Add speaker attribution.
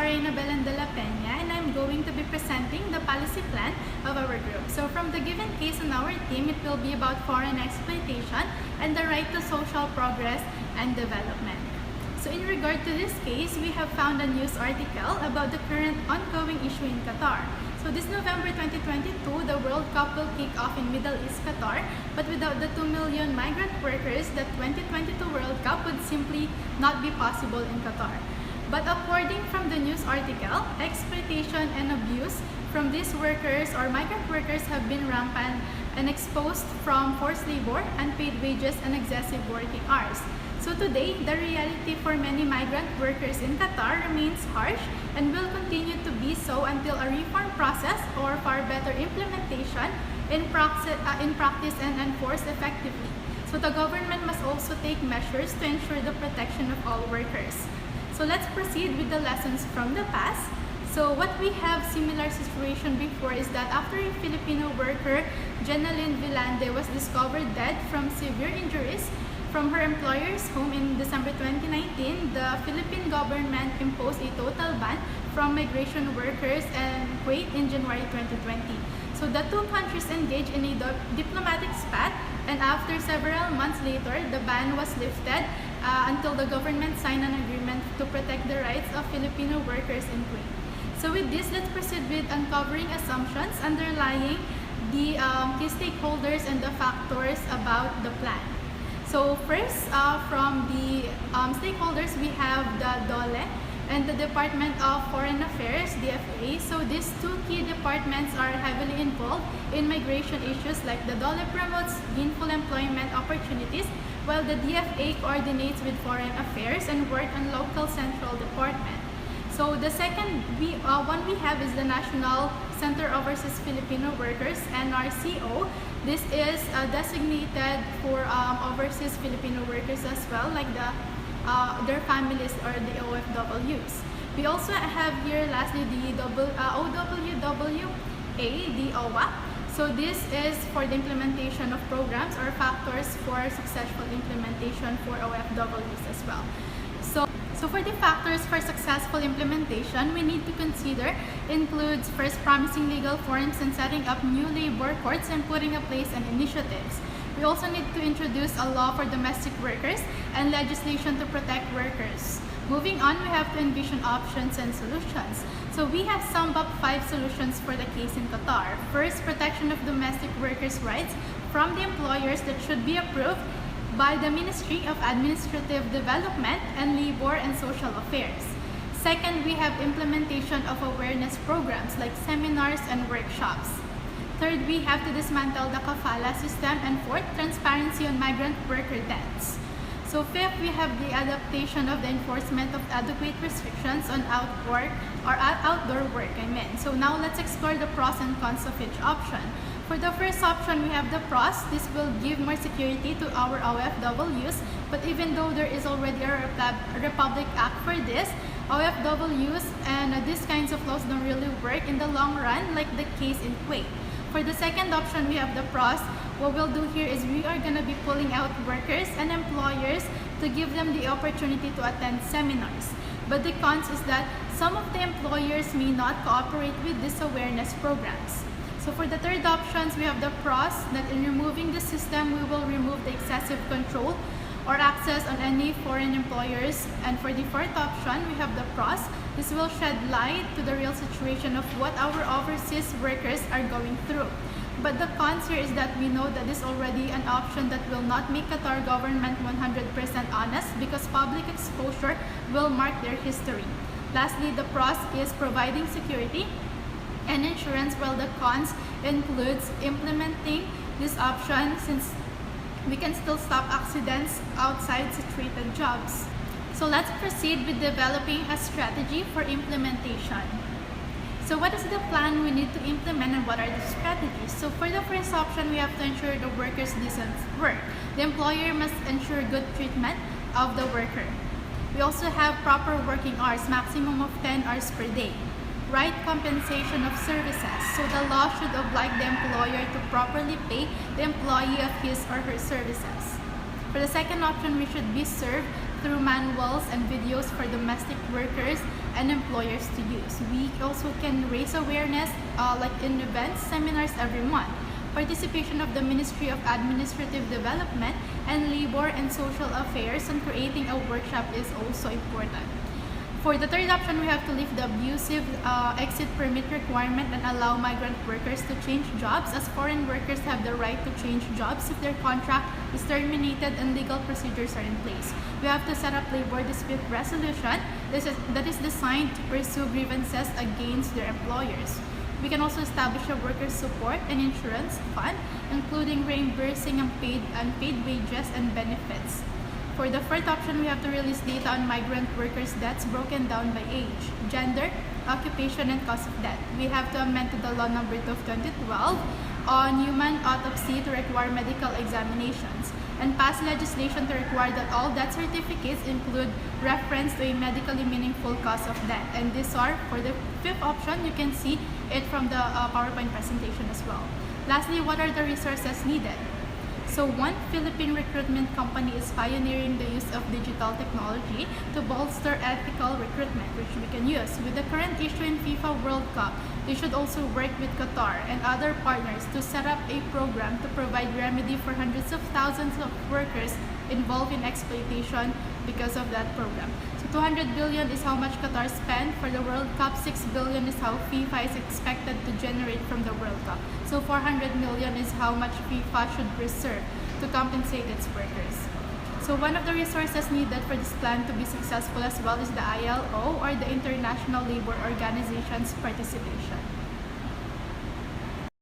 Speaker 1: Lorena Belen de la Peña, and I'm going to be presenting the policy plan of our group. So from the given case on our team, it will be about foreign exploitation and the right to social progress and development. So in regard to this case, we have found a news article about the current ongoing issue in Qatar. So this November 2022, the World Cup will kick off in Middle East Qatar, but without the 2 million migrant workers, the 2022 World Cup would simply not be possible in Qatar. But according from the news article, exploitation and abuse from these workers or migrant workers have been rampant and exposed from forced labor, unpaid wages, and excessive working hours. So today, the reality for many migrant workers in Qatar remains harsh and will continue to be so until a reform process or far better implementation in practice and enforced effectively. So the government must also take measures to ensure the protection of all workers. So let's proceed with the lessons from the past. So what we have similar situation before is that after a Filipino worker, Jenalyn Villande, was discovered dead from severe injuries from her employer's home in December 2019, the Philippine government imposed a total ban from migration workers in Kuwait in January 2020. So the two countries engaged in a diplomatic spat, and after several months later, the ban was lifted until the government signed an agreement to protect the rights of Filipino workers in Kuwait. So with this, let's proceed with uncovering assumptions underlying the key stakeholders and the factors about the plan. So first, from the stakeholders, we have the DOLE and the Department of Foreign Affairs, DFA. So these two key departments are heavily involved in migration issues, like the DOLE promotes gainful employment opportunities, while the DFA coordinates with foreign affairs and work on local central department. So the second one we have is the National Center Overseas Filipino Workers, NRCO. This is designated for overseas Filipino workers as well, like their families or the OFWs. We also have here lastly the OWWA, the OWA. So this is for the implementation of programs or factors for successful implementation for OFWs as well. So for the factors for successful implementation, we need to consider includes first promising legal forms and setting up new labor courts and putting in place and initiatives. We also need to introduce a law for domestic workers and legislation to protect workers. Moving on, we have to envision options and solutions. So we have summed up 5 solutions for the case in Qatar. First, protection of domestic workers' rights from the employers that should be approved by the Ministry of Administrative Development and Labor and Social Affairs. Second, we have implementation of awareness programs like seminars and workshops. Third, we have to dismantle the kafala system, and fourth, transparency on migrant worker deaths. So fifth, we have the adaptation of the enforcement of adequate restrictions on outdoor work. So now let's explore the pros and cons of each option. For the first option, we have the pros. This will give more security to our OFWs, but even though there is already a Republic Act for this, OFWs and these kinds of laws don't really work in the long run, like the case in Kuwait. For the second option, we have the pros. What we'll do here is we are going to be pulling out workers and employers to give them the opportunity to attend seminars. But the cons is that some of the employers may not cooperate with these awareness programs. So for the third options, we have the pros, that in removing the system, we will remove the excessive control or access on any foreign employers. And for the fourth option, we have the pros. This will shed light to the real situation of what our overseas workers are going through. But the cons here is that we know that this is already an option that will not make Qatar government 100% honest, because public exposure will mark their history. Lastly, the pros is providing security and insurance, while the cons includes implementing this option since we can still stop accidents outside situated jobs. So let's proceed with developing a strategy for implementation. So what is the plan we need to implement and what are the strategies? So for the first option, we have to ensure the workers' decent work. The employer must ensure good treatment of the worker. We also have proper working hours, maximum of 10 hours per day. Right compensation of services. So the law should oblige the employer to properly pay the employee of his or her services. For the second option, we should be served through manuals and videos for domestic workers and employers to use. We also can raise awareness like in events, seminars every month. Participation of the Ministry of Administrative Development and Labor and Social Affairs on creating a workshop is also important. For the third option, we have to lift the abusive exit permit requirement and allow migrant workers to change jobs, as foreign workers have the right to change jobs if their contract is terminated and legal procedures are in place. We have to set up labor dispute resolution that is designed to pursue grievances against their employers. We can also establish a workers' support and insurance fund, including reimbursing unpaid wages and benefits. For the fourth option, we have to release data on migrant workers' debts broken down by age, gender, occupation, and cause of death. We have to amend to the law number 2 of 2012 on human autopsy to require medical examinations, and pass legislation to require that all death certificates include reference to a medically meaningful cause of death. And these are, for the fifth option, you can see it from the PowerPoint presentation as well. Lastly, what are the resources needed? So one Philippine recruitment company is pioneering the use of digital technology to bolster ethical recruitment, which we can use. With the current issue in FIFA World Cup, they should also work with Qatar and other partners to set up a program to provide remedy for hundreds of thousands of workers involved in exploitation because of that program. So 200 billion is how much Qatar spent for the World Cup. 6 billion is how FIFA is expected to generate from the World Cup. So 400 million is how much FIFA should reserve to compensate its workers. So one of the resources needed for this plan to be successful as well is the ILO, or the International Labour Organization's participation.